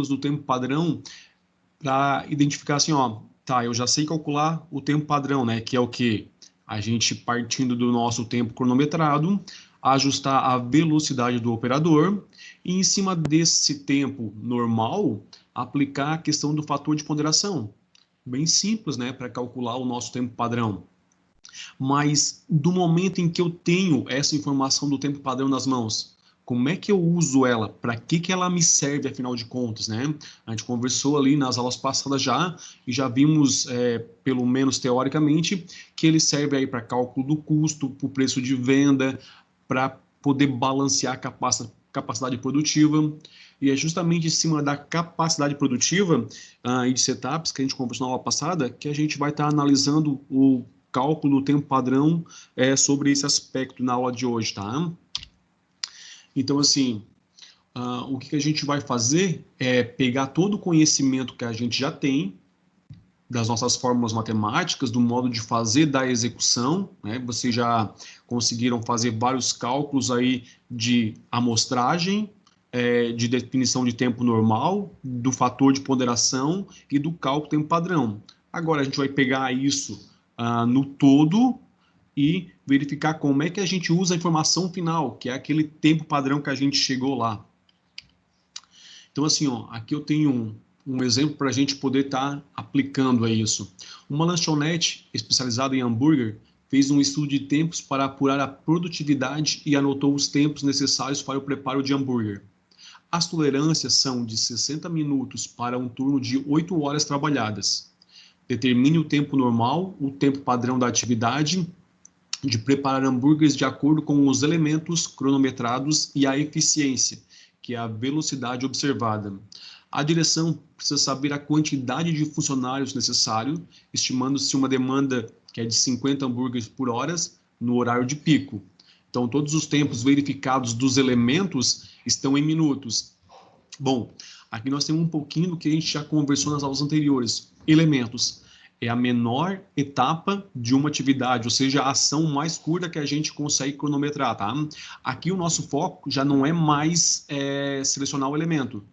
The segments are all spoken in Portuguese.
do tempo padrão para identificar assim, ó, tá, eu já sei calcular o tempo padrão, né, que é o que? A gente partindo do nosso tempo cronometrado, ajustar a velocidade do operador e em cima desse tempo normal, aplicar a questão do fator de ponderação. Bem simples, né, para calcular o nosso tempo padrão. Mas do momento em que eu tenho essa informação do tempo padrão nas mãos, como é que eu uso ela? Para que ela me serve, afinal de contas, né? A gente conversou ali nas aulas passadas já, e já vimos, pelo menos teoricamente, que ele serve aí para cálculo do custo, para o preço de venda, para poder balancear a capacidade produtiva. E é justamente em cima da capacidade produtiva e de setups que a gente conversou na aula passada, que a gente vai estar analisando o cálculo do tempo padrão sobre esse aspecto na aula de hoje, tá? Então, assim, o que a gente vai fazer é pegar todo o conhecimento que a gente já tem, das nossas fórmulas matemáticas, do modo de fazer da execução, né? Vocês já conseguiram fazer vários cálculos aí de amostragem, de definição de tempo normal, do fator de ponderação e do cálculo tempo padrão. Agora a gente vai pegar isso no todo e verificar como é que a gente usa a informação final, que é aquele tempo padrão que a gente chegou lá. Então, assim, ó, aqui eu tenho um exemplo para a gente poder estar aplicando a isso. Uma lanchonete especializada em hambúrguer fez um estudo de tempos para apurar a produtividade e anotou os tempos necessários para o preparo de hambúrguer. As tolerâncias são de 60 minutos para um turno de 8 horas trabalhadas. Determine o tempo normal, o tempo padrão da atividade de preparar hambúrgueres de acordo com os elementos cronometrados e a eficiência, que é a velocidade observada. A direção precisa saber a quantidade de funcionários necessário, estimando-se uma demanda que é de 50 hambúrgueres por hora no horário de pico. Então, todos os tempos verificados dos elementos estão em minutos. Bom, aqui nós temos um pouquinho do que a gente já conversou nas aulas anteriores. Elementos é a menor etapa de uma atividade, ou seja, a ação mais curta que a gente consegue cronometrar, tá? Aqui o nosso foco já não é mais selecionar o elemento.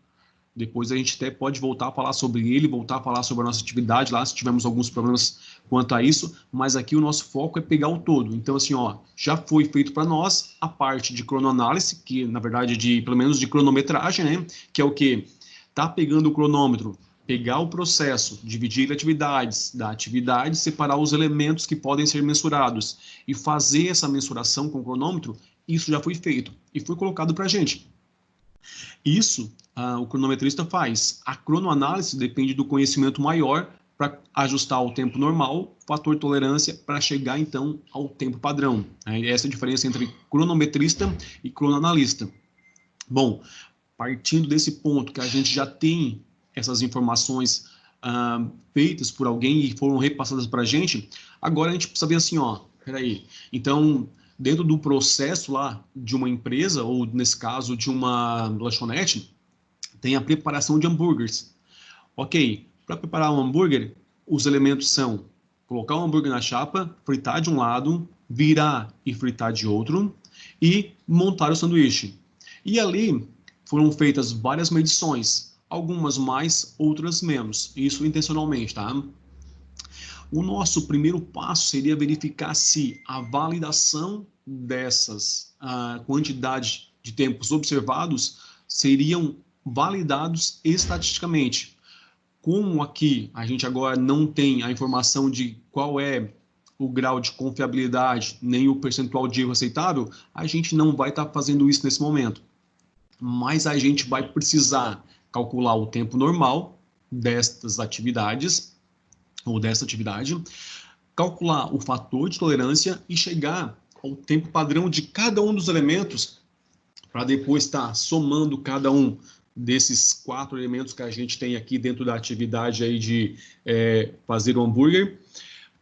Depois a gente até pode voltar a falar sobre ele, voltar a falar sobre a nossa atividade lá, se tivermos alguns problemas quanto a isso, mas aqui o nosso foco é pegar o todo. Então, assim, ó, já foi feito para nós a parte de cronoanálise, que na verdade, pelo menos de cronometragem, né? Que é o quê? Tá pegando o cronômetro, pegar o processo, dividir atividades, da atividade, separar os elementos que podem ser mensurados e fazer essa mensuração com o cronômetro, isso já foi feito e foi colocado para a gente. Isso o cronometrista faz. A cronoanálise depende do conhecimento maior para ajustar o tempo normal, fator de tolerância, para chegar então ao tempo padrão. Essa é a diferença entre cronometrista e cronoanalista. Bom, partindo desse ponto que a gente já tem essas informações feitas por alguém e foram repassadas para a gente, agora a gente precisa ver assim, ó, peraí, então, dentro do processo lá de uma empresa, ou nesse caso de uma lanchonete, tem a preparação de hambúrgueres. Ok, para preparar um hambúrguer, os elementos são colocar o hambúrguer na chapa, fritar de um lado, virar e fritar de outro, e montar o sanduíche. E ali foram feitas várias medições, algumas mais, outras menos. Isso intencionalmente, tá? O nosso primeiro passo seria verificar se a validação dessas quantidades de tempos observados seriam validados estatisticamente. Como aqui a gente agora não tem a informação de qual é o grau de confiabilidade, nem o percentual de erro aceitável, a gente não vai estar fazendo isso nesse momento. Mas a gente vai precisar calcular o tempo normal destas atividades, ou dessa atividade, calcular o fator de tolerância e chegar ao tempo padrão de cada um dos elementos, para depois estar somando cada um desses 4 elementos que a gente tem aqui dentro da atividade aí de fazer o hambúrguer,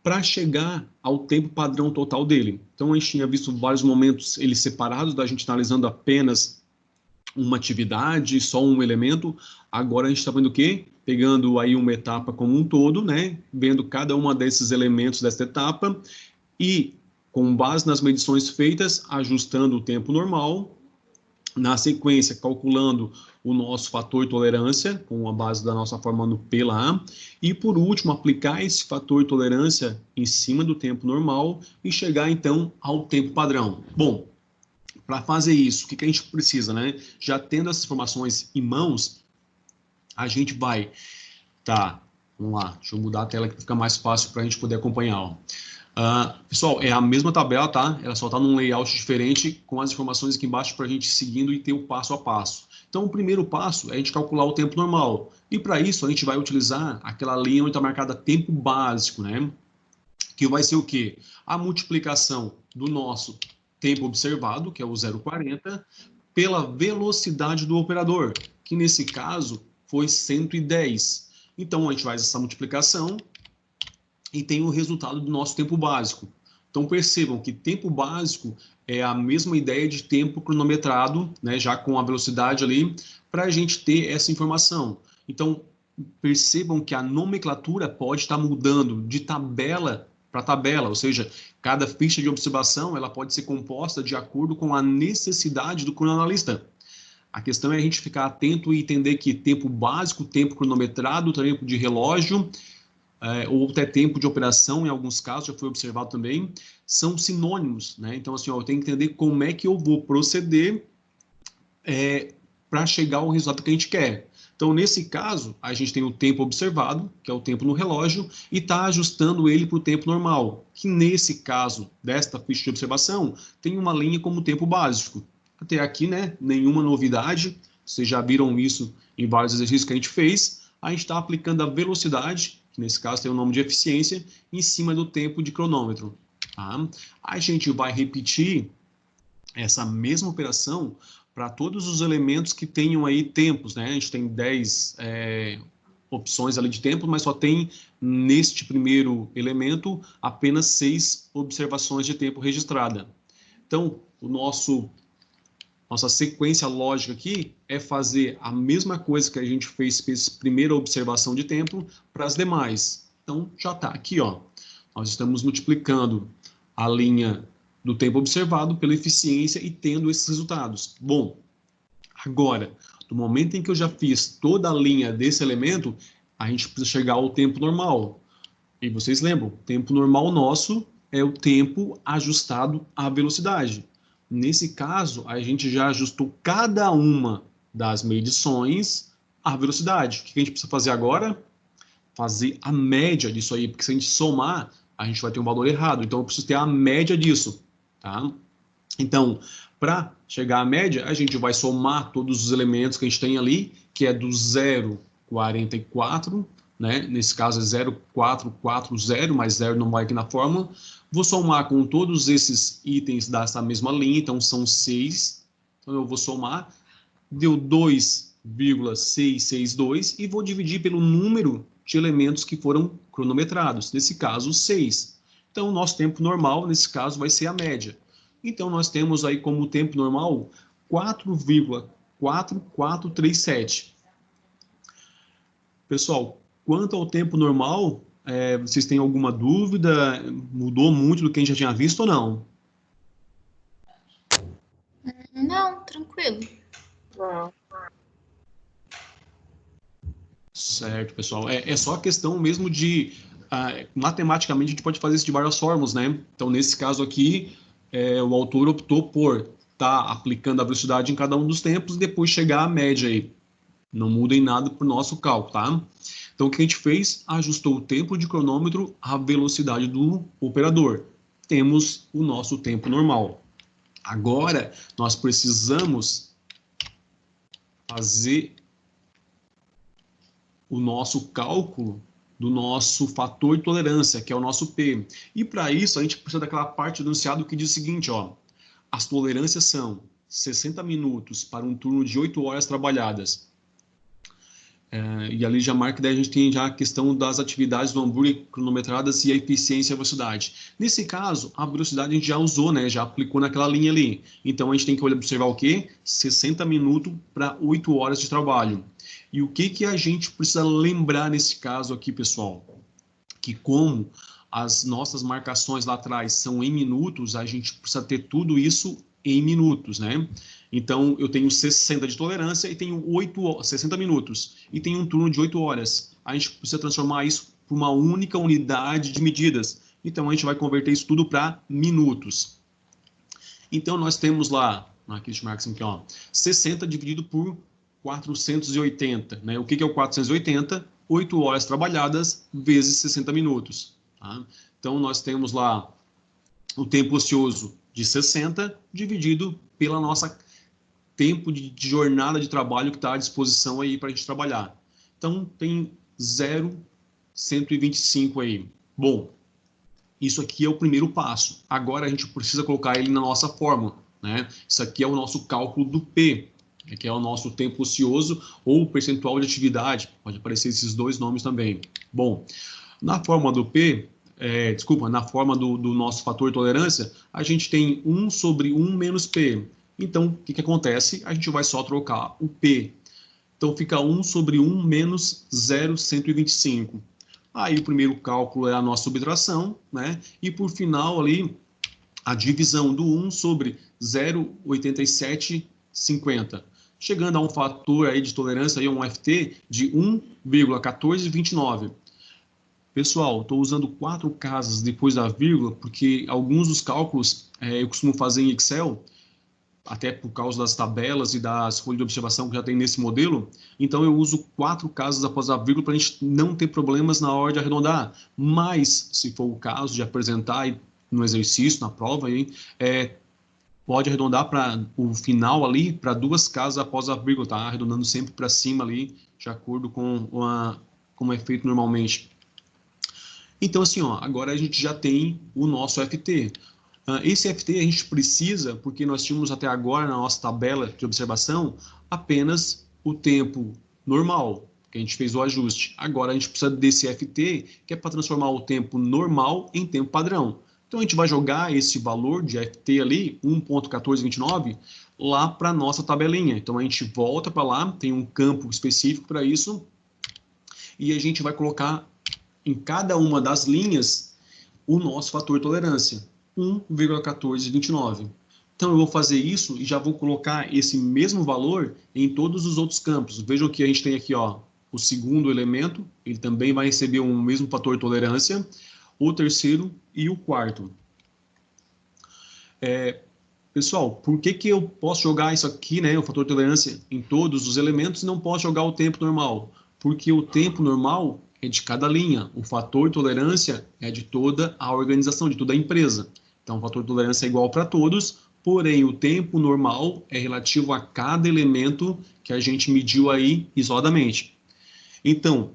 para chegar ao tempo padrão total dele. Então, a gente tinha visto vários momentos eles separados, da gente analisando apenas uma atividade, só um elemento. Agora a gente está vendo o quê? Pegando aí uma etapa como um todo, né? Vendo cada uma desses elementos dessa etapa e, com base nas medições feitas, ajustando o tempo normal, Na sequência, calculando o nosso fator de tolerância, com a base da nossa fórmula no P lá. E, por último, aplicar esse fator de tolerância em cima do tempo normal e chegar, então, ao tempo padrão. Bom, para fazer isso, o que a gente precisa, né? Já tendo essas informações em mãos, a gente vai... Tá, vamos lá. Deixa eu mudar a tela que fica mais fácil para a gente poder acompanhar, ó. Pessoal, é a mesma tabela, tá? Ela só está num layout diferente com as informações aqui embaixo para a gente seguindo e ter o passo a passo. Então, o primeiro passo é a gente calcular o tempo normal. E para isso, a gente vai utilizar aquela linha onde está marcada tempo básico, né? Que vai ser o quê? A multiplicação do nosso tempo observado, que é o 0,40, pela velocidade do operador, que nesse caso foi 110. Então, a gente faz essa multiplicação e tem o resultado do nosso tempo básico. Então percebam que tempo básico é a mesma ideia de tempo cronometrado, né, já com a velocidade ali, para a gente ter essa informação. Então percebam que a nomenclatura pode estar mudando de tabela para tabela, ou seja, cada ficha de observação ela pode ser composta de acordo com a necessidade do cronoanalista. A questão é a gente ficar atento e entender que tempo básico, tempo cronometrado, tempo de relógio, ou até tempo de operação, em alguns casos, já foi observado também, são sinônimos, né? Então, assim, eu tenho que entender como é que eu vou proceder para chegar ao resultado que a gente quer. Então, nesse caso, a gente tem o tempo observado, que é o tempo no relógio, e está ajustando ele para o tempo normal, que nesse caso, desta ficha de observação, tem uma linha como tempo básico. Até aqui, né, nenhuma novidade, vocês já viram isso em vários exercícios que a gente fez, a gente está aplicando a velocidade, que nesse caso tem o nome de eficiência, em cima do tempo de cronômetro. Tá? A gente vai repetir essa mesma operação para todos os elementos que tenham aí tempos, né? A gente tem 10 opções ali de tempo, mas só tem neste primeiro elemento apenas 6 observações de tempo registrada. Então, nossa sequência lógica aqui é fazer a mesma coisa que a gente fez para essa primeira observação de tempo para as demais. Então, já está aqui, ó. Nós estamos multiplicando a linha do tempo observado pela eficiência e tendo esses resultados. Bom, agora, no momento em que eu já fiz toda a linha desse elemento, a gente precisa chegar ao tempo normal. E vocês lembram, o tempo normal nosso é o tempo ajustado à velocidade. Nesse caso, a gente já ajustou cada uma das medições à velocidade. O que a gente precisa fazer agora? Fazer a média disso aí, porque se a gente somar, a gente vai ter um valor errado. Então, eu preciso ter a média disso. Tá? Então, para chegar à média, a gente vai somar todos os elementos que a gente tem ali, que é do 0,44, né? Nesse caso é 0,440, mas 0 não vai aqui na fórmula. Vou somar com todos esses itens dessa mesma linha, então são 6. Então eu vou somar, deu 2,662 e vou dividir pelo número de elementos que foram cronometrados, nesse caso 6. Então o nosso tempo normal, nesse caso, vai ser a média. Então nós temos aí como tempo normal 4,4437. Pessoal, quanto ao tempo normal, vocês têm alguma dúvida? Mudou muito do que a gente já tinha visto ou não? Não, tranquilo. Certo, pessoal. É só questão mesmo de... matematicamente, a gente pode fazer isso de várias formas, né? Então, nesse caso aqui, o autor optou por estar aplicando a velocidade em cada um dos tempos e depois chegar à média aí. Não muda em nada para o nosso cálculo, tá? Então, o que a gente fez? Ajustou o tempo de cronômetro à velocidade do operador. Temos o nosso tempo normal. Agora, nós precisamos fazer o nosso cálculo do nosso fator de tolerância, que é o nosso P. E para isso, a gente precisa daquela parte do enunciado que diz o seguinte, ó. As tolerâncias são 60 minutos para um turno de 8 horas trabalhadas. E ali já marca, daí a gente tem já a questão das atividades do hambúrguer cronometradas e a eficiência e a velocidade. Nesse caso, a velocidade a gente já usou, né? Já aplicou naquela linha ali. Então, a gente tem que observar o quê? 60 minutos para 8 horas de trabalho. E o que a gente precisa lembrar nesse caso aqui, pessoal? Que como as nossas marcações lá atrás são em minutos, a gente precisa ter tudo isso em minutos, né? Então, eu tenho 60 de tolerância e tenho 60 minutos. E tenho um turno de 8 horas. A gente precisa transformar isso para uma única unidade de medidas. Então, a gente vai converter isso tudo para minutos. Então, nós temos lá, aqui, deixa eu marcar aqui, ó, 60 dividido por 480. Né? O que é o 480? 8 horas trabalhadas vezes 60 minutos. Tá? Então, nós temos lá o tempo ocioso de 60 dividido pela nossa tempo de jornada de trabalho que está à disposição aí para a gente trabalhar. Então, tem 0,125 aí. Bom, isso aqui é o primeiro passo. Agora a gente precisa colocar ele na nossa fórmula, né? Isso aqui é o nosso cálculo do P, que é o nosso tempo ocioso ou percentual de atividade. Pode aparecer esses dois nomes também. Bom, na fórmula do P, na forma do nosso fator de tolerância, a gente tem 1 sobre 1 menos P. Então, o que acontece? A gente vai só trocar o P. Então, fica 1 sobre 1 menos 0,125. Aí, o primeiro cálculo é a nossa subtração, né? E, por final, ali, a divisão do 1 sobre 0,8750. Chegando a um fator aí de tolerância, aí, um FT, de 1,1429. Pessoal, estou usando 4 casas depois da vírgula, porque alguns dos cálculos eu costumo fazer em Excel, até por causa das tabelas e das folhas de observação que já tem nesse modelo. Então, eu uso 4 casas após a vírgula para a gente não ter problemas na hora de arredondar. Mas, se for o caso de apresentar no exercício, na prova, aí, pode arredondar para o final ali, para 2 casas após a vírgula, tá? Arredondando sempre para cima ali, de acordo com como é feito normalmente. Então, assim, ó, agora a gente já tem o nosso FT. Esse FT a gente precisa, porque nós tínhamos até agora na nossa tabela de observação apenas o tempo normal, que a gente fez o ajuste. Agora a gente precisa desse FT, que é para transformar o tempo normal em tempo padrão. Então a gente vai jogar esse valor de FT ali, 1,1429, lá para a nossa tabelinha. Então a gente volta para lá, tem um campo específico para isso, e a gente vai colocar em cada uma das linhas o nosso fator de tolerância, 1,1429. Então eu vou fazer isso e já vou colocar esse mesmo valor em todos os outros campos. Vejam que a gente tem aqui, ó, o segundo elemento, ele também vai receber o mesmo fator de tolerância, o terceiro e o quarto. Pessoal, por que eu posso jogar isso aqui, né, o fator de tolerância, em todos os elementos e não posso jogar o tempo normal? Porque o tempo normal é de cada linha, o fator de tolerância é de toda a organização, de toda a empresa. Então, o fator de tolerância é igual para todos, porém, o tempo normal é relativo a cada elemento que a gente mediu aí isoladamente. Então,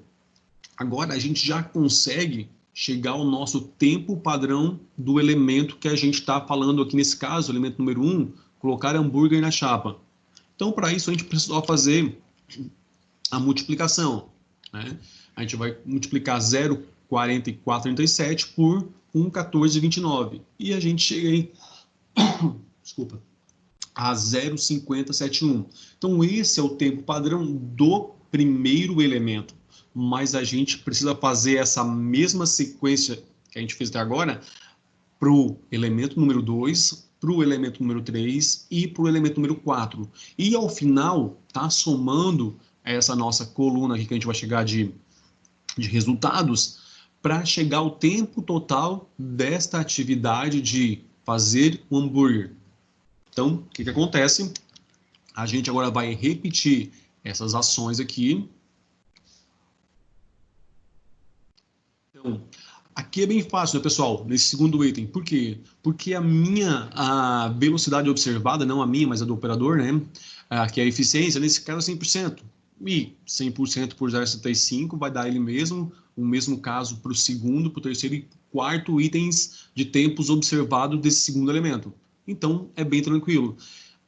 agora a gente já consegue chegar ao nosso tempo padrão do elemento que a gente está falando aqui nesse caso, o elemento número 1, colocar hambúrguer na chapa. Então, para isso, a gente precisa fazer a multiplicação, né? A gente vai multiplicar 0,4437 por 1,1429. E a gente chega aí, desculpa, a 0,5071. Então, esse é o tempo padrão do primeiro elemento. Mas a gente precisa fazer essa mesma sequência que a gente fez até agora para o elemento número 2, para o elemento número 3 e para o elemento número 4. E, ao final, tá somando essa nossa coluna aqui que a gente vai chegar de resultados para chegar ao tempo total desta atividade de fazer o hambúrguer. Então, o que acontece? A gente agora vai repetir essas ações aqui. Então, aqui é bem fácil, né, pessoal? Nesse segundo item. Por quê? Porque a velocidade observada, não a minha, mas a do operador, né? Que é a eficiência, nesse caso é 100%. E 100% por 0,75 vai dar ele mesmo, o mesmo caso para o segundo, para o terceiro e quarto itens de tempos observados desse segundo elemento. Então, é bem tranquilo.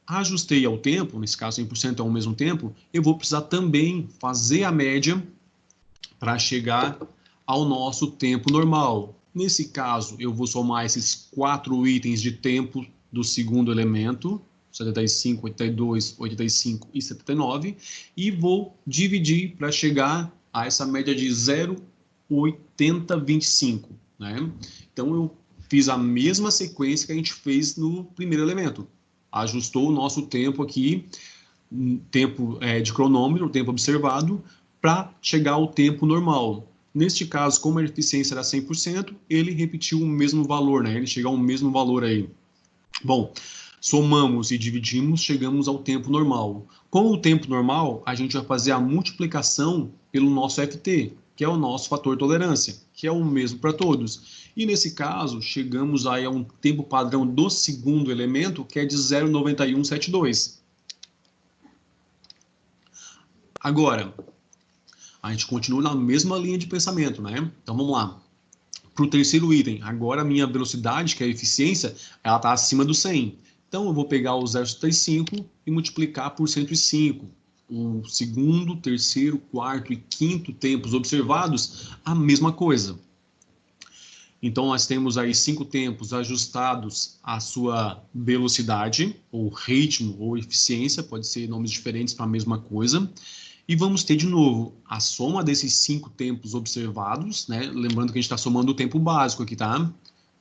Ajustei ao tempo, nesse caso 100% é o mesmo tempo, eu vou precisar também fazer a média para chegar ao nosso tempo normal. Nesse caso, eu vou somar esses 4 itens de tempo do segundo elemento, 75, 82, 85 e 79, e vou dividir para chegar a essa média de 0,8025, né? Então, eu fiz a mesma sequência que a gente fez no primeiro elemento. ajustou o nosso tempo aqui, tempo de cronômetro, tempo observado, para chegar ao tempo normal. Neste caso, como a eficiência era 100%, ele repetiu o mesmo valor, né? Ele chegou ao mesmo valor aí. Bom, somamos e dividimos, chegamos ao tempo normal. Com o tempo normal, a gente vai fazer a multiplicação pelo nosso FT, que é o nosso fator de tolerância, que é o mesmo para todos. E nesse caso, chegamos aí a um tempo padrão do segundo elemento, que é de 0,9172. Agora, a gente continua na mesma linha de pensamento, né? Então vamos lá. Para o terceiro item, agora a minha velocidade, que é a eficiência, ela está acima do 100. Então eu vou pegar o 0,75 e multiplicar por 105. O segundo, terceiro, quarto e quinto tempos observados, a mesma coisa. Então nós temos aí 5 tempos ajustados à sua velocidade, ou ritmo, ou eficiência, pode ser nomes diferentes para a mesma coisa. E vamos ter de novo a soma desses 5 tempos observados, né? Lembrando que a gente está somando o tempo básico aqui, tá?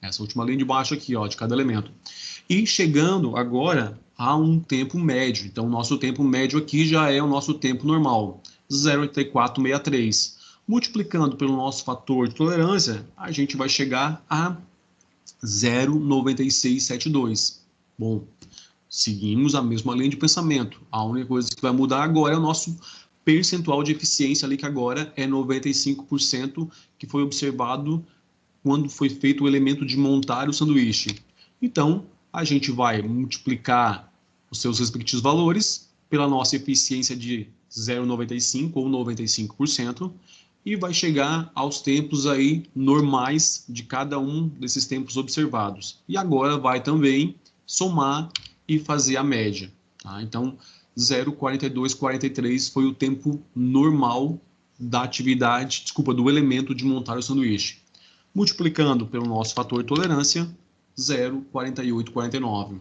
Essa última linha de baixo aqui, ó, de cada elemento. E chegando agora a um tempo médio. Então, o nosso tempo médio aqui já é o nosso tempo normal, 0,8463. Multiplicando pelo nosso fator de tolerância, a gente vai chegar a 0,9672. Bom, seguimos a mesma linha de pensamento. A única coisa que vai mudar agora é o nosso percentual de eficiência ali, que agora é 95%, que foi observado quando foi feito o elemento de montar o sanduíche. Então, a gente vai multiplicar os seus respectivos valores pela nossa eficiência de 0,95 ou 95% e vai chegar aos tempos aí normais de cada um desses tempos observados. E agora vai também somar e fazer a média. Tá? Então, 0,4243 foi o tempo normal da atividade, do elemento de montar o sanduíche. Multiplicando pelo nosso fator de tolerância, 0,4849.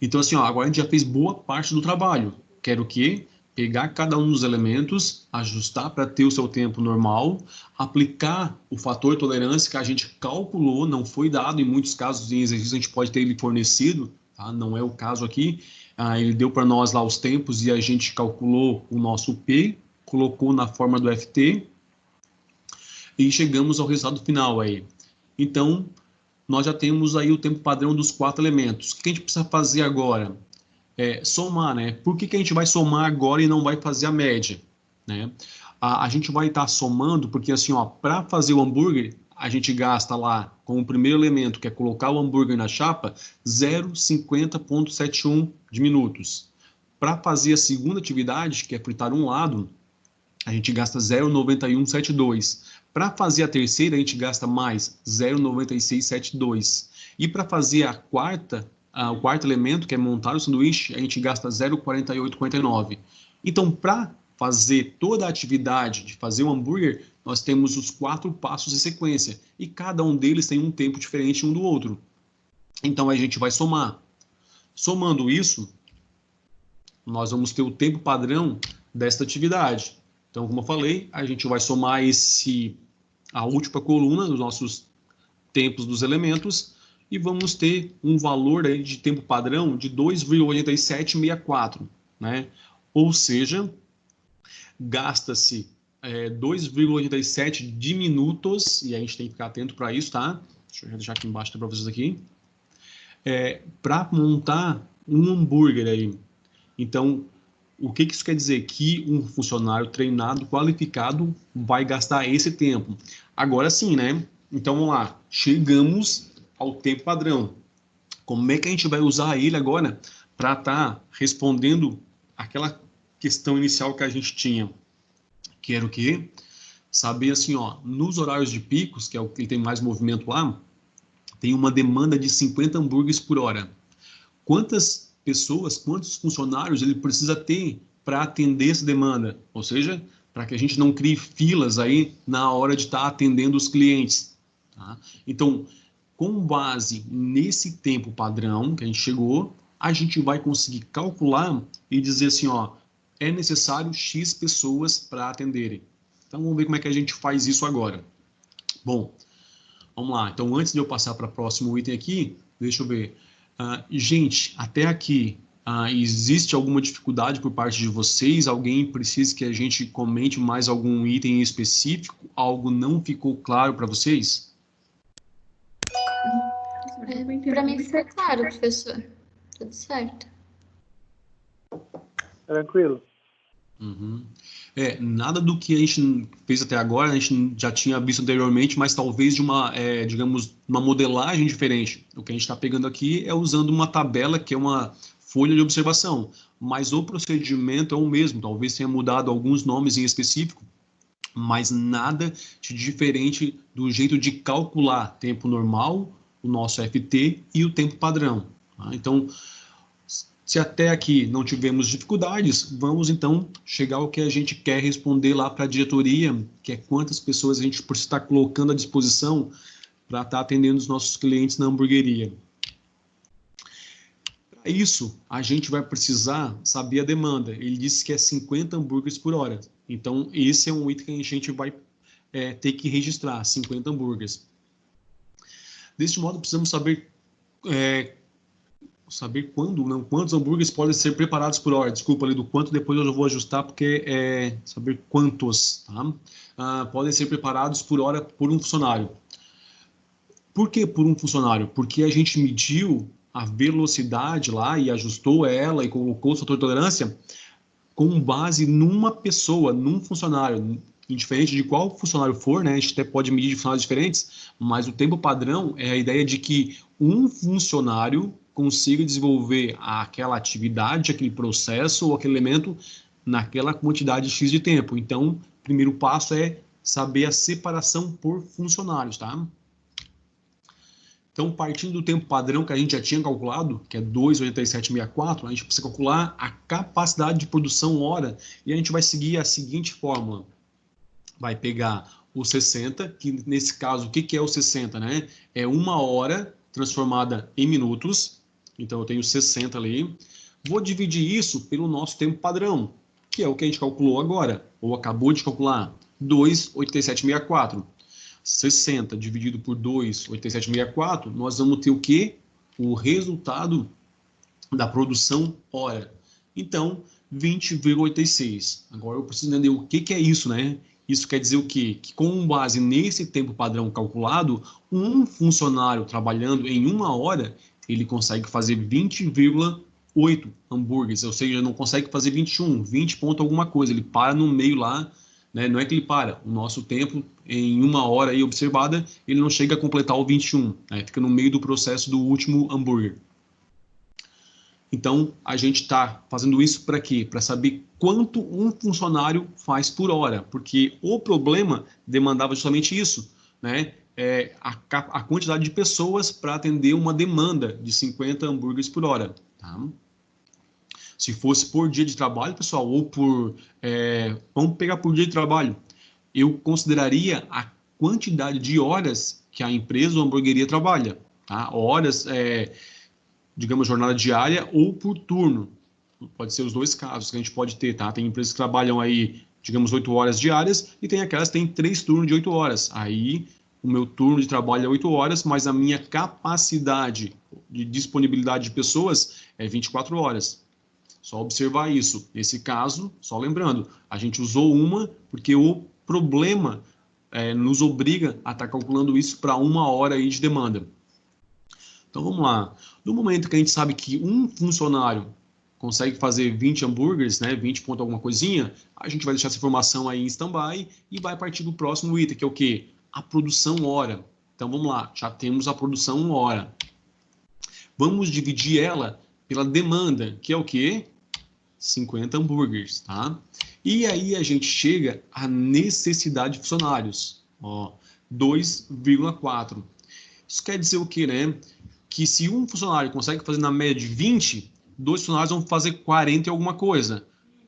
Então, assim, ó, agora a gente já fez boa parte do trabalho. Quero o quê? Pegar cada um dos elementos, ajustar para ter o seu tempo normal, aplicar o fator de tolerância que a gente calculou, não foi dado, em muitos casos em exercício a gente pode ter ele fornecido, tá? Não é o caso aqui. Ele deu para nós lá os tempos e a gente calculou o nosso P, colocou na forma do FT e chegamos ao resultado final aí. Então, nós já temos aí o tempo padrão dos 4 elementos. O que a gente precisa fazer agora? Somar, né? Por que a gente vai somar agora e não vai fazer a média? Né? A gente vai estar somando porque, assim, ó, para fazer o hambúrguer, a gente gasta lá, com o primeiro elemento, que é colocar o hambúrguer na chapa, 0,50,71 de minutos. Para fazer a segunda atividade, que é fritar um lado, a gente gasta 0,9172. Para fazer a terceira, a gente gasta mais 0,9672. E para fazer o quarto elemento, que é montar o sanduíche, a gente gasta 0,4849. Então, para fazer toda a atividade de fazer o hambúrguer, nós temos os 4 passos em sequência. E cada um deles tem um tempo diferente um do outro. Então, a gente vai somar. Somando isso, nós vamos ter o tempo padrão desta atividade. Então, como eu falei, a gente vai somar a última coluna dos nossos tempos dos elementos e vamos ter um valor aí de tempo padrão de 2,8764, né? Ou seja, gasta-se 2,87 de minutos, e a gente tem que ficar atento para isso, tá? Deixa eu já deixar aqui embaixo para vocês aqui. Para montar um hambúrguer aí. Então, o que isso quer dizer? Que um funcionário treinado, qualificado, vai gastar esse tempo. Agora sim, né? Então, vamos lá. Chegamos ao tempo padrão. Como é que a gente vai usar ele agora para estar respondendo aquela questão inicial que a gente tinha? Que era o quê? Saber assim, ó, nos horários de picos, que é o que tem mais movimento lá, tem uma demanda de 50 hambúrgueres por hora. Quantas pessoas, quantos funcionários ele precisa ter para atender essa demanda? Ou seja, para que a gente não crie filas aí na hora de estar atendendo os clientes. Tá? Então, com base nesse tempo padrão que a gente chegou, a gente vai conseguir calcular e dizer assim, ó, é necessário X pessoas para atenderem. Então, vamos ver como é que a gente faz isso agora. Bom, vamos lá. Então, antes de eu passar para o próximo item aqui, deixa eu ver. Gente, até aqui, existe alguma dificuldade por parte de vocês? Alguém precisa que a gente comente mais algum item específico? Algo não ficou claro para vocês? Para mim ficou claro, professor. Tudo certo. Tranquilo. Uhum. Nada do que a gente fez até agora, a gente já tinha visto anteriormente, mas talvez de uma, digamos, uma modelagem diferente. O que a gente está pegando aqui é usando uma tabela que é uma folha de observação, mas o procedimento é o mesmo, talvez tenha mudado alguns nomes em específico, mas nada de diferente do jeito de calcular tempo normal, o nosso FT e o tempo padrão. Tá? Então, se até aqui não tivemos dificuldades, vamos então chegar ao que a gente quer responder lá para a diretoria, que é quantas pessoas a gente precisa estar colocando à disposição para estar atendendo os nossos clientes na hamburgueria. Para isso, a gente vai precisar saber a demanda. Ele disse que é 50 hambúrgueres por hora. Então, esse é um item que a gente vai ter que registrar, 50 hambúrgueres. Deste modo, precisamos saber quantos hambúrgueres podem ser preparados por hora. Desculpa ali do quanto, depois eu vou ajustar, porque é saber quantos, tá? Podem ser preparados por hora por um funcionário. Por que por um funcionário? Porque a gente mediu a velocidade lá e ajustou ela e colocou o fator de tolerância com base numa pessoa, num funcionário. Indiferente de qual funcionário for, né? A gente até pode medir de funcionários diferentes, mas o tempo padrão é a ideia de que um funcionário consiga desenvolver aquela atividade, aquele processo ou aquele elemento naquela quantidade X de tempo. Então, o primeiro passo é saber a separação por funcionários, tá? Então, partindo do tempo padrão que a gente já tinha calculado, que é 2,8764, a gente precisa calcular a capacidade de produção hora e a gente vai seguir a seguinte fórmula. Vai pegar o 60, que nesse caso, o que é o 60, né? É uma hora transformada em minutos, então eu tenho 60 ali. Vou dividir isso pelo nosso tempo padrão, que é o que a gente calculou agora, ou acabou de calcular, 2,8764. 60 dividido por 2,8764, nós vamos ter o quê? O resultado da produção hora. Então, 20,86. Agora eu preciso entender o que é isso, né? Isso quer dizer o quê? Que com base nesse tempo padrão calculado, um funcionário trabalhando em uma hora, ele consegue fazer 20,8 hambúrgueres, ou seja, não consegue fazer 21, 20 ponto alguma coisa, ele para no meio lá, né? Não é que ele para, o nosso tempo em uma hora aí observada, ele não chega a completar o 21, né? Fica no meio do processo do último hambúrguer. Então, a gente está fazendo isso para quê? Para saber quanto um funcionário faz por hora, porque o problema demandava justamente isso, né? A quantidade de pessoas para atender uma demanda de 50 hambúrgueres por hora. Tá? Se fosse por dia de trabalho, pessoal, ou vamos pegar por dia de trabalho, eu consideraria a quantidade de horas que a empresa ou a hamburgueria trabalha. Tá? Horas, digamos, jornada diária ou por turno. Pode ser os dois casos que a gente pode ter, tá? Tem empresas que trabalham aí, digamos, 8 horas diárias e tem aquelas que têm 3 turnos de 8 horas. Aí, o meu turno de trabalho é 8 horas, mas a minha capacidade de disponibilidade de pessoas é 24 horas. Só observar isso. Nesse caso, só lembrando, a gente usou uma porque o problema nos obriga a estar calculando isso para uma hora aí de demanda. Então, vamos lá. No momento que a gente sabe que um funcionário consegue fazer 20 hambúrgueres, né, 20 ponto alguma coisinha, a gente vai deixar essa informação aí em stand-by e vai partir do próximo item, que é o quê? A produção hora. Então, vamos lá. Já temos a produção hora. Vamos dividir ela pela demanda, que é o quê? 50 hambúrgueres, tá? E aí a gente chega à necessidade de funcionários, 2,4. Isso quer dizer o quê, né? Que se um funcionário consegue fazer na média de 20, 2 funcionários vão fazer 40 e alguma coisa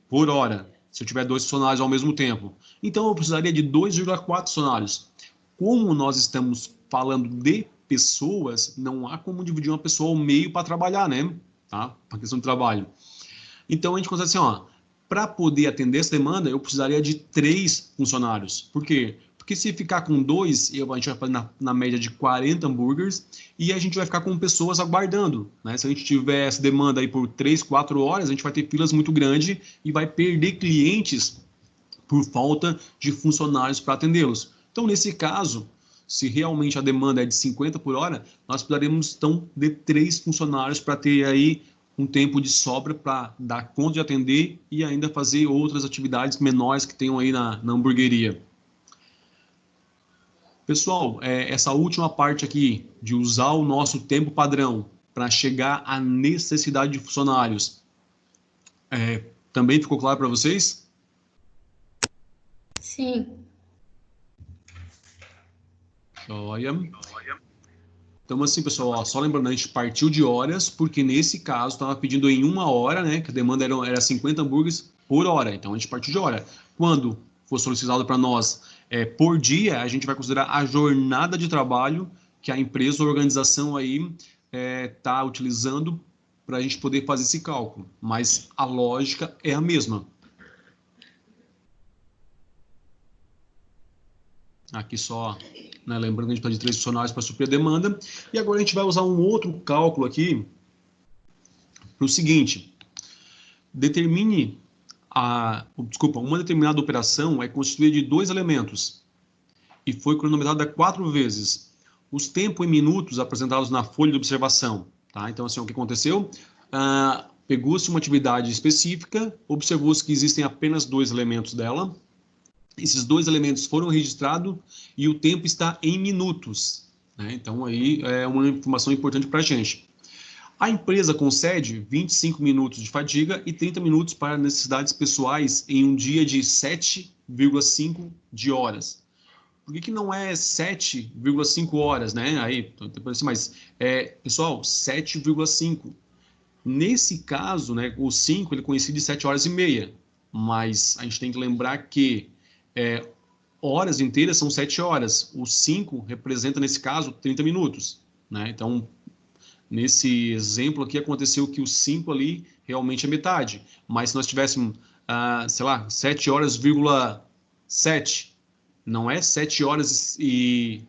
por hora, se eu tiver 2 funcionários ao mesmo tempo. Então eu precisaria de 2,4 funcionários. Como nós estamos falando de pessoas, não há como dividir uma pessoa ao meio para trabalhar, né? Tá? Para questão de trabalho. Então a gente consegue assim, para poder atender essa demanda, eu precisaria de 3 funcionários. Por quê? Porque Porque se ficar com 2, a gente vai fazer na média de 40 hambúrgueres e a gente vai ficar com pessoas aguardando, né? Se a gente tiver essa demanda aí por 3, 4 horas, a gente vai ter filas muito grandes e vai perder clientes por falta de funcionários para atendê-los. Então, nesse caso, se realmente a demanda é de 50 por hora, nós precisaremos, então, de 3 funcionários para ter aí um tempo de sobra para dar conta de atender e ainda fazer outras atividades menores que tenham aí na hamburgueria. Pessoal, essa última parte aqui de usar o nosso tempo padrão para chegar à necessidade de funcionários, também ficou claro para vocês? Sim. Joia. Então, assim, pessoal, ó, só lembrando, a gente partiu de horas, porque nesse caso estava pedindo em 1 hora, né? Que a demanda era 50 hambúrgueres por hora. Então, a gente partiu de hora. Quando for solicitado para nós por dia, a gente vai considerar a jornada de trabalho que a empresa ou organização aí está utilizando para a gente poder fazer esse cálculo. Mas a lógica é a mesma. Aqui só, né, lembrando que a gente precisa de 3 funcionários para suprir a demanda. E agora a gente vai usar um outro cálculo aqui para o seguinte. Determine uma determinada operação é constituída de 2 elementos e foi cronometrada 4 vezes. Os tempos em minutos apresentados na folha de observação. Tá? Então, assim, o que aconteceu? Pegou-se uma atividade específica, observou-se que existem apenas 2 elementos dela. Esses 2 elementos foram registrados e o tempo está em minutos. Né? Então, aí é uma informação importante para a gente. A empresa concede 25 minutos de fadiga e 30 minutos para necessidades pessoais em um dia de 7,5 de horas. Por que não é 7,5 horas, né? Aí, mas, pessoal, 7,5. Nesse caso, né, o 5 ele coincide 7 horas e meia. Mas a gente tem que lembrar que horas inteiras são 7 horas. O 5 representa, nesse caso, 30 minutos. Né? Então, nesse exemplo aqui, aconteceu que o 5 ali realmente é metade. Mas se nós tivéssemos, sei lá, 7 horas,7, não é 7 horas e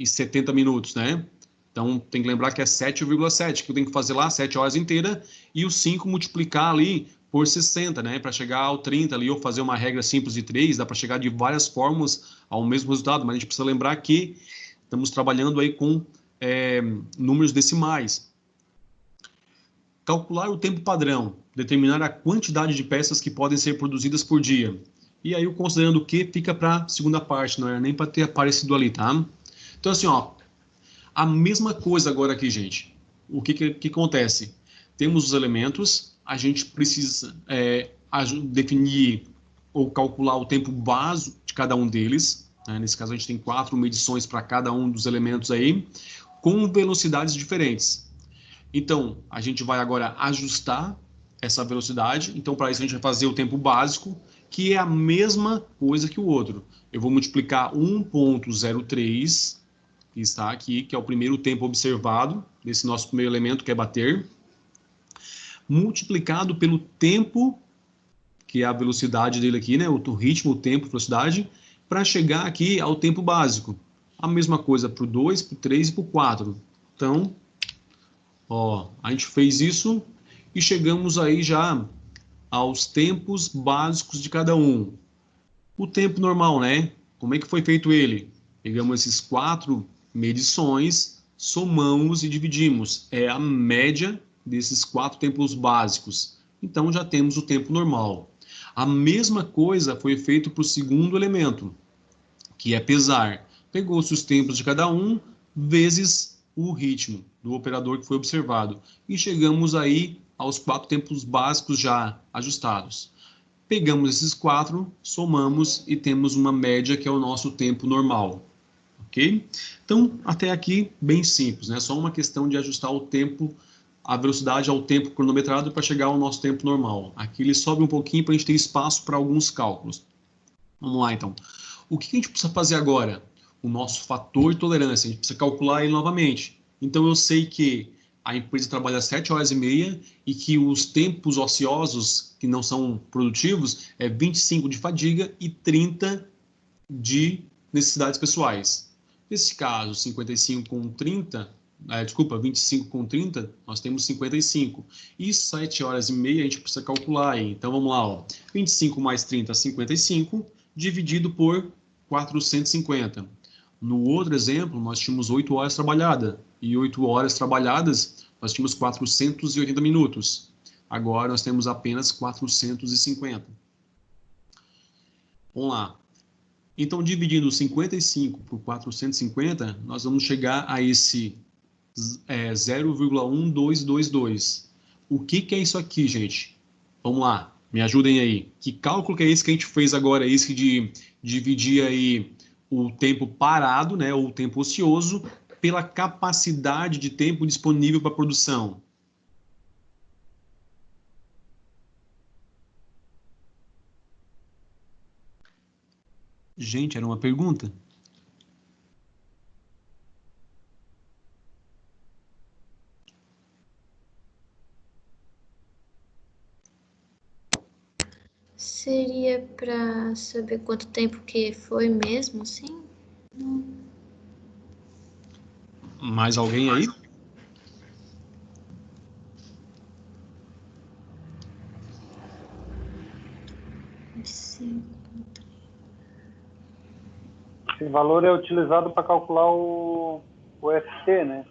70 minutos, né? Então, tem que lembrar que é 7,7, que eu tenho que fazer lá 7 horas inteiras, e o 5 multiplicar ali por 60, né? Para chegar ao 30 ali, ou fazer uma regra simples de 3, dá para chegar de várias formas ao mesmo resultado, mas a gente precisa lembrar que estamos trabalhando aí com números decimais. Calcular o tempo padrão, determinar a quantidade de peças que podem ser produzidas por dia. E aí, considerando o que, fica para a segunda parte, não era nem para ter aparecido ali, tá? Então, assim, ó, a mesma coisa agora aqui, gente. O que acontece? Temos os elementos, a gente precisa definir ou calcular o tempo base de cada um deles. Né? Nesse caso, a gente tem 4 medições para cada um dos elementos aí, com velocidades diferentes. Então, a gente vai agora ajustar essa velocidade. Então, para isso, a gente vai fazer o tempo básico, que é a mesma coisa que o outro. Eu vou multiplicar 1,03, que está aqui, que é o primeiro tempo observado desse nosso primeiro elemento, que é bater, multiplicado pelo tempo, que é a velocidade dele aqui, né? O ritmo, o tempo, velocidade, para chegar aqui ao tempo básico. A mesma coisa para o 2, para o 3 e para o 4. Então, ó, a gente fez isso e chegamos aí já aos tempos básicos de cada um. O tempo normal, né? Como é que foi feito ele? Pegamos esses 4 medições, somamos e dividimos. É a média desses 4 tempos básicos. Então, já temos o tempo normal. A mesma coisa foi feito para o segundo elemento, que é pesar. Pegou-se os tempos de cada um, vezes o ritmo do operador que foi observado. E chegamos aí aos 4 tempos básicos já ajustados. Pegamos esses 4, somamos e temos uma média que é o nosso tempo normal. Ok? Então, até aqui, bem simples, né? Só uma questão de ajustar o tempo, a velocidade ao tempo cronometrado para chegar ao nosso tempo normal. Aqui ele sobe um pouquinho para a gente ter espaço para alguns cálculos. Vamos lá, então. O que a gente precisa fazer agora? O nosso fator de tolerância. A gente precisa calcular ele novamente. Então, eu sei que a empresa trabalha 7 horas e meia e que os tempos ociosos, que não são produtivos, é 25 de fadiga e 30 de necessidades pessoais. Nesse caso, 55 com 30, 25 com 30, nós temos 55. E 7 horas e meia a gente precisa calcular aí. Então, vamos lá, ó. 25 mais 30, 55, dividido por 450. No outro exemplo, nós tínhamos 8 horas trabalhadas. E 8 horas trabalhadas, nós tínhamos 480 minutos. Agora, nós temos apenas 450. Vamos lá. Então, dividindo 55 por 450, nós vamos chegar a esse 0,1222. O que é isso aqui, gente? Vamos lá, me ajudem aí. Que cálculo que é esse que a gente fez agora? Esse de dividir aí o tempo parado, né, ou o tempo ocioso, pela capacidade de tempo disponível para produção. Gente, era uma pergunta? Seria para saber quanto tempo que foi mesmo, assim? Mais alguém aí? Sim. Esse valor é utilizado para calcular o FT, né?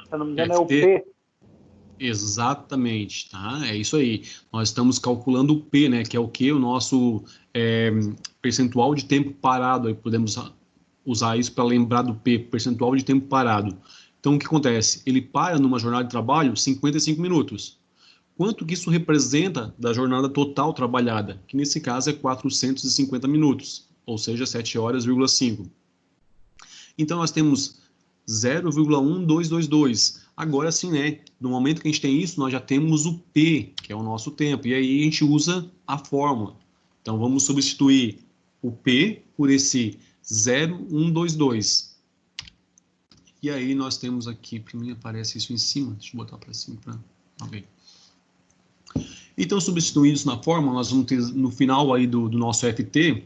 Se eu não me engano, é o P. Exatamente, tá? É isso aí. Nós estamos calculando o P, né? Que é o que? O nosso percentual de tempo parado. Aí podemos usar isso para lembrar do P, percentual de tempo parado. Então, o que acontece? Ele para numa jornada de trabalho 55 minutos. Quanto que isso representa da jornada total trabalhada? Que nesse caso é 450 minutos, ou seja, 7 horas,5. Então, nós temos 0,1222. Agora sim, né? No momento que a gente tem isso, nós já temos o P, que é o nosso tempo. E aí a gente usa a fórmula. Então, vamos substituir o P por esse 0,122. E aí nós temos aqui, para mim aparece isso em cima. Deixa eu botar para cima para ver. Então, substituindo isso na fórmula, nós vamos ter no final aí do nosso FT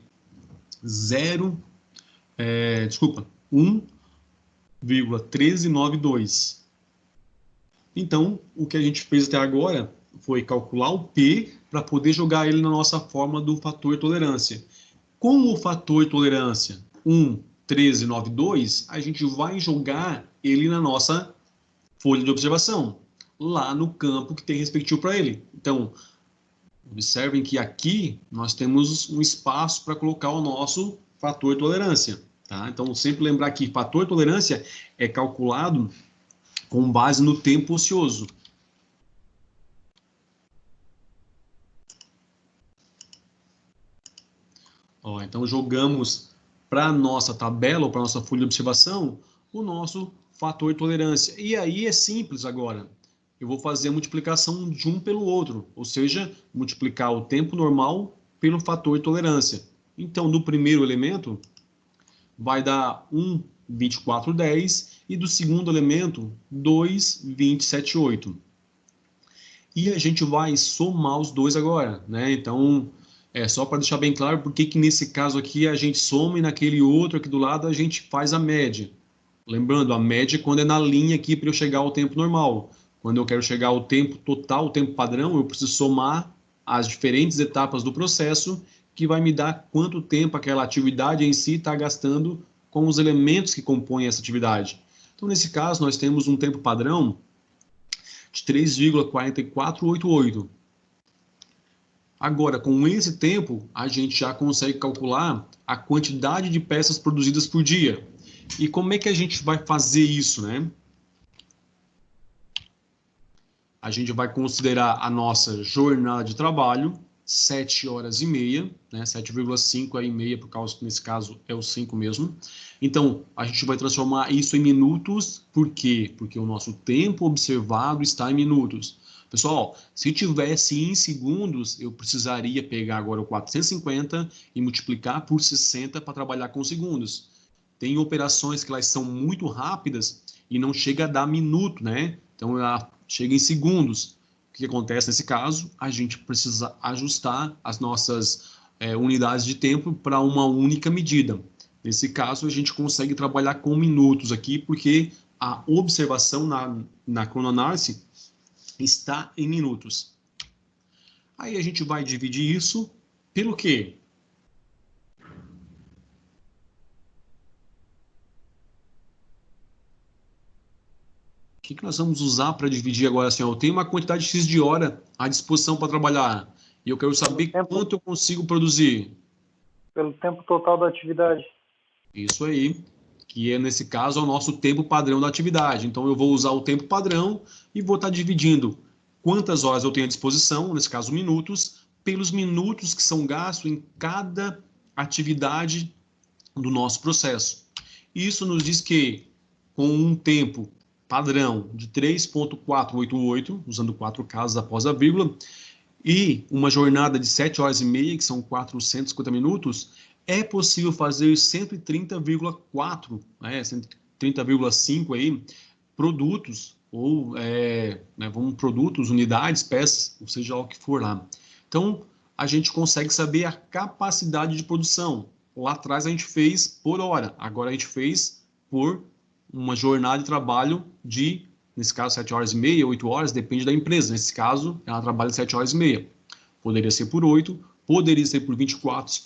1,1392. Então, o que a gente fez até agora foi calcular o P para poder jogar ele na nossa fórmula do fator tolerância. Com o fator tolerância 1,1392, a gente vai jogar ele na nossa folha de observação, lá no campo que tem respectivo para ele. Então, observem que aqui nós temos um espaço para colocar o nosso fator tolerância. Tá? Então, sempre lembrar que fator tolerância é calculado com base no tempo ocioso. Ó, então, jogamos para a nossa tabela ou para a nossa folha de observação o nosso fator tolerância. E aí é simples agora. Eu vou fazer a multiplicação de um pelo outro, ou seja, multiplicar o tempo normal pelo fator tolerância. Então, no primeiro elemento, vai dar 1,2410 e do segundo elemento, 2,278. E a gente vai somar os dois agora, né? Então, só para deixar bem claro por que nesse caso aqui a gente soma e naquele outro aqui do lado a gente faz a média. Lembrando, a média é quando é na linha aqui para eu chegar ao tempo normal. Quando eu quero chegar ao tempo total, o tempo padrão, eu preciso somar as diferentes etapas do processo, que vai me dar quanto tempo aquela atividade em si está gastando com os elementos que compõem essa atividade. Então, nesse caso, nós temos um tempo padrão de 3,4488. Agora, com esse tempo, a gente já consegue calcular a quantidade de peças produzidas por dia. E como é que a gente vai fazer isso, né? A gente vai considerar a nossa jornada de trabalho, 7 horas e meia, né? 7,5 é e meia, por causa que nesse caso é o 5 mesmo. Então, a gente vai transformar isso em minutos, por quê? Porque o nosso tempo observado está em minutos. Pessoal, se tivesse em segundos, eu precisaria pegar agora o 450 e multiplicar por 60 para trabalhar com segundos. Tem operações que elas são muito rápidas e não chega a dar minuto, né? Então, ela chega em segundos. O que acontece nesse caso? A gente precisa ajustar as nossas unidades de tempo para uma única medida. Nesse caso, a gente consegue trabalhar com minutos aqui, porque a observação na cronoanálise está em minutos. Aí a gente vai dividir isso pelo quê? O que nós vamos usar para dividir agora? Assim, eu tenho uma quantidade X de hora à disposição para trabalhar e eu quero saber quanto eu consigo produzir. Pelo tempo total da atividade. Isso aí, que é, nesse caso, é o nosso tempo padrão da atividade. Então, eu vou usar o tempo padrão e vou estar dividindo quantas horas eu tenho à disposição, nesse caso, minutos, pelos minutos que são gastos em cada atividade do nosso processo. Isso nos diz que, com um tempo padrão de 3,488, usando 4 casos após a vírgula, e uma jornada de 7 horas e meia, que são 450 minutos, é possível fazer 130,4, né, 130,5 aí, produtos, ou produtos, unidades, peças, ou seja lá o que for lá. Então, a gente consegue saber a capacidade de produção. Lá atrás a gente fez por hora, agora a gente fez por uma jornada de trabalho de, nesse caso, 7 horas e meia, 8 horas, depende da empresa. Nesse caso, ela trabalha 7 horas e meia. Poderia ser por 8, poderia ser por 24, se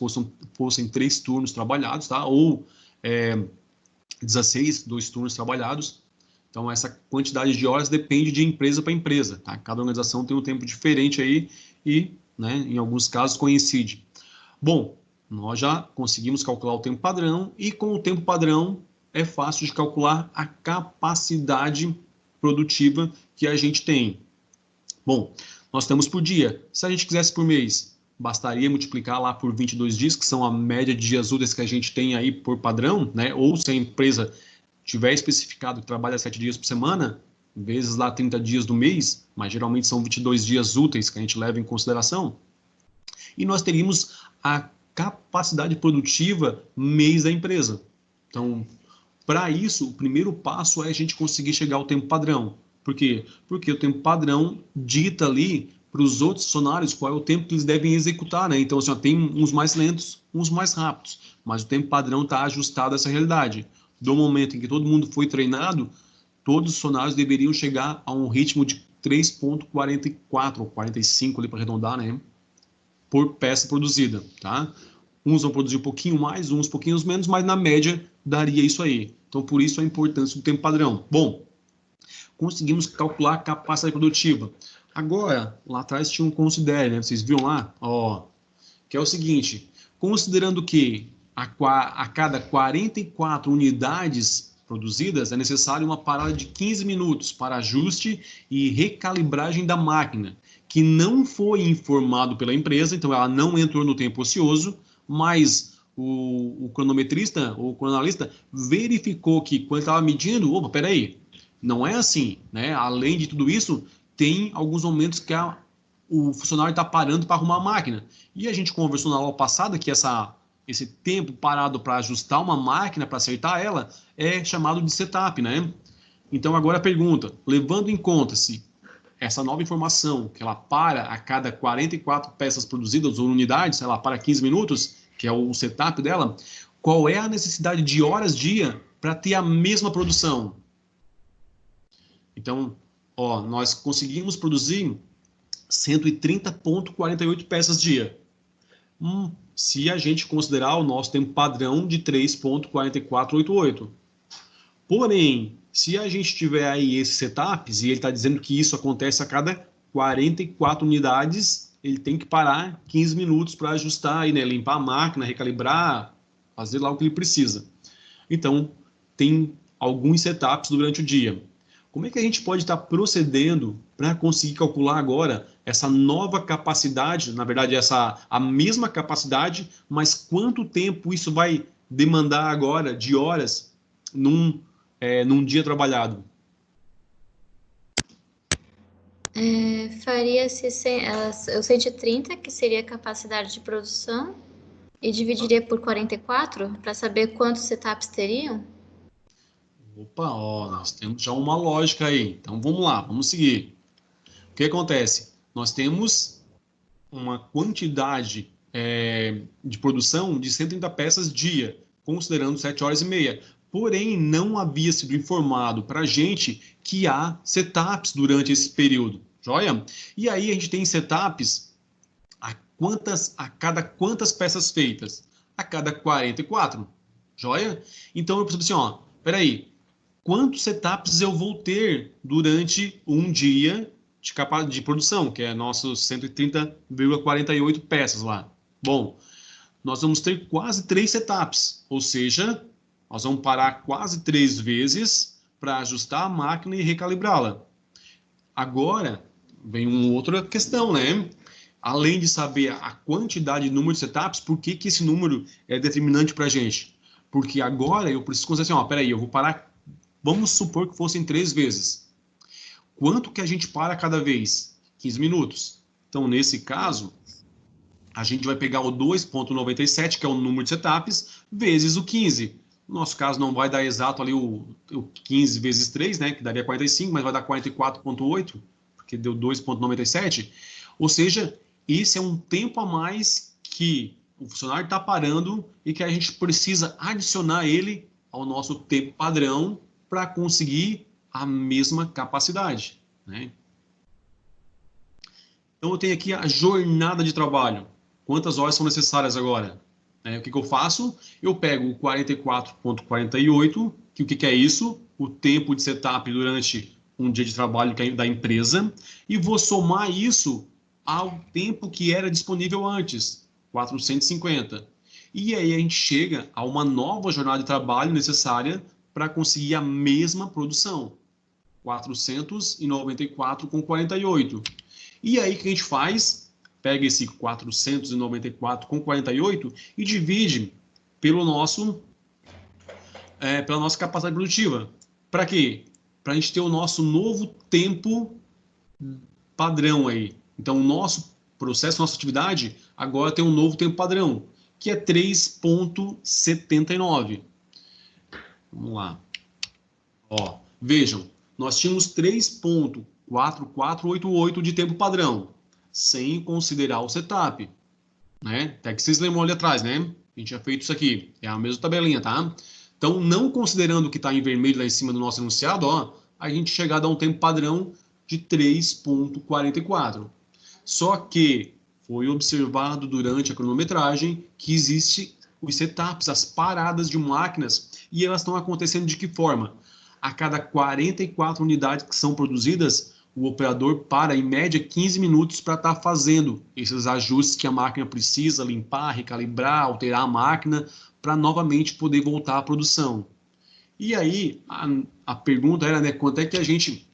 fossem 3 turnos trabalhados, tá? Ou 16, 2 turnos trabalhados. Então, essa quantidade de horas depende de empresa para empresa, tá? Cada organização tem um tempo diferente aí e, né, em alguns casos, coincide. Bom, nós já conseguimos calcular o tempo padrão e com o tempo padrão é fácil de calcular a capacidade produtiva que a gente tem. Bom, nós temos por dia. Se a gente quisesse por mês, bastaria multiplicar lá por 22 dias, que são a média de dias úteis que a gente tem aí por padrão, né? Ou se a empresa tiver especificado que trabalha 7 dias por semana, vezes lá 30 dias do mês, mas geralmente são 22 dias úteis que a gente leva em consideração, e nós teríamos a capacidade produtiva mês da empresa. Então, para isso, o primeiro passo é a gente conseguir chegar ao tempo padrão. Por quê? Porque o tempo padrão dita ali para os outros funcionários qual é o tempo que eles devem executar, né? Então, assim, tem uns mais lentos, uns mais rápidos, mas o tempo padrão está ajustado a essa realidade. Do momento em que todo mundo foi treinado, todos os funcionários deveriam chegar a um ritmo de 3,44 ou 45 ali para arredondar, né? Por peça produzida, tá? Uns vão produzir um pouquinho mais, uns um pouquinho menos, mas na média daria isso aí. Então, por isso a importância do tempo padrão. Bom, conseguimos calcular a capacidade produtiva. Agora, lá atrás tinha um considere, né? Vocês viram lá? Ó, que é o seguinte, considerando que a cada 44 unidades produzidas é necessário uma parada de 15 minutos para ajuste e recalibragem da máquina, que não foi informado pela empresa, então ela não entrou no tempo ocioso, mas o cronometrista ou o cronoanalista verificou que quando estava medindo, opa, peraí, não é assim, né? Além de tudo isso, tem alguns momentos que o funcionário está parando para arrumar a máquina. E a gente conversou na aula passada que esse tempo parado para ajustar uma máquina, para acertar ela, é chamado de setup, né? Então agora a pergunta, levando em conta se essa nova informação, que ela para a cada 44 peças produzidas ou unidades, ela para 15 minutos, que é o setup dela, qual é a necessidade de horas dia para ter a mesma produção? Então, ó, nós conseguimos produzir 130,48 peças dia. Se a gente considerar o nosso tempo padrão de 3,4488. Porém, se a gente tiver aí esses setups, e ele está dizendo que isso acontece a cada 44 unidades, ele tem que parar 15 minutos para ajustar, aí, né, limpar a máquina, recalibrar, fazer lá o que ele precisa. Então, tem alguns setups durante o dia. Como é que a gente pode estar procedendo para conseguir calcular agora essa nova capacidade, na verdade, a mesma capacidade, mas quanto tempo isso vai demandar agora de horas num dia trabalhado? Faria-se o 130, que seria a capacidade de produção, e dividiria por 44 para saber quantos setups teriam? Opa, ó, nós temos já uma lógica aí. Então vamos lá, vamos seguir. O que acontece? Nós temos uma quantidade de produção de 130 peças dia. considerando 7 horas e meia. Porém, não havia sido informado para a gente que há setups durante esse período, joia? E aí a gente tem setups a cada quantas peças feitas? A cada 44, joia? Então eu preciso assim, ó, peraí, quantos setups eu vou ter durante um dia de produção, que é nossos 130,48 peças lá? Bom, nós vamos ter quase 3 setups, ou seja, nós vamos parar quase 3 vezes para ajustar a máquina e recalibrá-la. Agora, vem uma outra questão, né? Além de saber a quantidade de número de setups, por que esse número é determinante para a gente? Porque agora eu preciso considerar assim, ó, peraí, eu vou parar, vamos supor que fossem 3 vezes. Quanto que a gente para cada vez? 15 minutos. Então, nesse caso, a gente vai pegar o 2,97, que é o número de setups, vezes o 15. No nosso caso, não vai dar exato ali o 15 vezes 3, né, que daria 45, mas vai dar 44,8, porque deu 2,97. Ou seja, esse é um tempo a mais que o funcionário está parando e que a gente precisa adicionar ele ao nosso tempo padrão para conseguir a mesma capacidade, né? Então, eu tenho aqui a jornada de trabalho. Quantas horas são necessárias agora? O que eu faço? Eu pego o 44,48, que o que é isso? O tempo de setup durante um dia de trabalho da empresa, e vou somar isso ao tempo que era disponível antes, 450. E aí a gente chega a uma nova jornada de trabalho necessária para conseguir a mesma produção, 494,48. E aí o que a gente faz? Pega esse 494,48 e divide pela nossa capacidade produtiva. Para quê? Para a gente ter o nosso novo tempo padrão aí. Então, o nosso processo, nossa atividade, agora tem um novo tempo padrão, que é 3,79. Vamos lá. Ó, vejam, nós tínhamos 3,4488 de tempo padrão, sem considerar o setup, né? Até que vocês lembram ali atrás, né? A gente já fez isso aqui, é a mesma tabelinha, tá? Então, não considerando o que está em vermelho lá em cima do nosso enunciado, ó, a gente chega a dar um tempo padrão de 3,44. Só que foi observado durante a cronometragem que existe os setups, as paradas de máquinas, e elas estão acontecendo de que forma? A cada 44 unidades que são produzidas, o operador para, em média, 15 minutos para estar fazendo esses ajustes que a máquina precisa, limpar, recalibrar, alterar a máquina, para novamente poder voltar à produção. E aí, a pergunta era, né, quanto é que a gente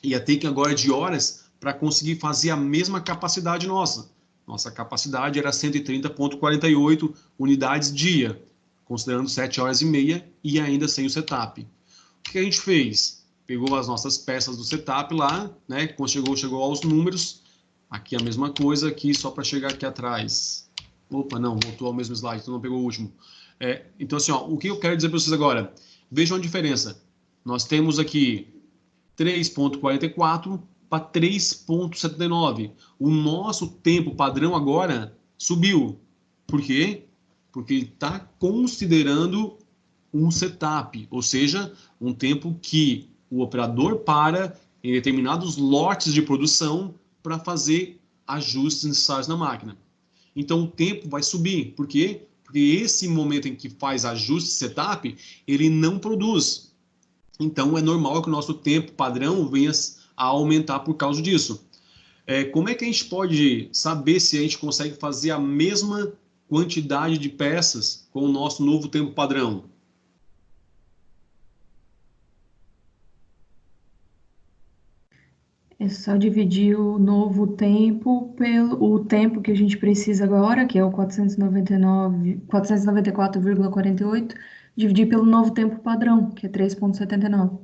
ia ter que agora de horas para conseguir fazer a mesma capacidade nossa. Nossa capacidade era 130,48 unidades dia, considerando 7 horas e meia e ainda sem o setup. O que a gente fez? Pegou as nossas peças do setup lá, né? Quando chegou aos números. Aqui a mesma coisa, aqui só para chegar aqui atrás. Opa, não, voltou ao mesmo slide, então não pegou o último. Então, assim, ó, o que eu quero dizer para vocês agora? Vejam a diferença. Nós temos aqui 3,44 para 3,79. O nosso tempo padrão agora subiu. Por quê? Porque ele está considerando um setup, ou seja, um tempo que o operador para em determinados lotes de produção para fazer ajustes necessários na máquina. Então o tempo vai subir. Por quê? Porque esse momento em que faz ajuste setup, ele não produz. Então é normal que o nosso tempo padrão venha a aumentar por causa disso. Como é que a gente pode saber se a gente consegue fazer a mesma quantidade de peças com o nosso novo tempo padrão? É só dividir o novo tempo pelo tempo que a gente precisa agora, que é o 494,48, dividir pelo novo tempo padrão, que é 3,79.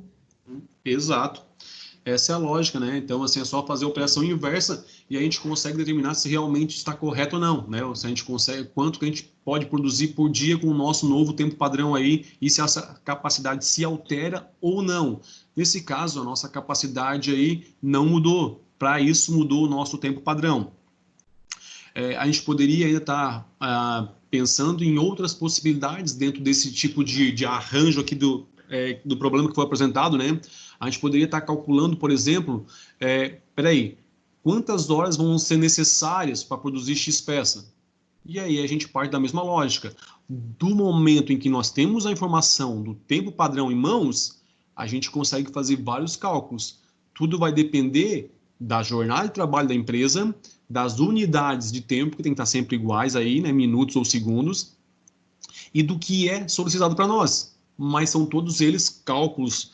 Exato. Essa é a lógica, né? Então, assim, é só fazer a operação inversa e a gente consegue determinar se realmente está correto ou não, né? Ou se a gente consegue, quanto que a gente pode produzir por dia com o nosso novo tempo padrão aí e se essa capacidade se altera ou não. Nesse caso, a nossa capacidade aí não mudou. Para isso, mudou o nosso tempo padrão. a gente poderia ainda estar pensando em outras possibilidades dentro desse tipo de arranjo aqui do problema que foi apresentado, né? A gente poderia estar calculando, por exemplo, quantas horas vão ser necessárias para produzir X peça? E aí a gente parte da mesma lógica. Do momento em que nós temos a informação do tempo padrão em mãos, a gente consegue fazer vários cálculos. Tudo vai depender da jornada de trabalho da empresa, das unidades de tempo, que tem que estar sempre iguais aí, né, minutos ou segundos, e do que é solicitado para nós. Mas são todos eles cálculos,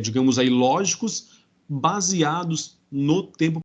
digamos aí, lógicos, baseados no tempo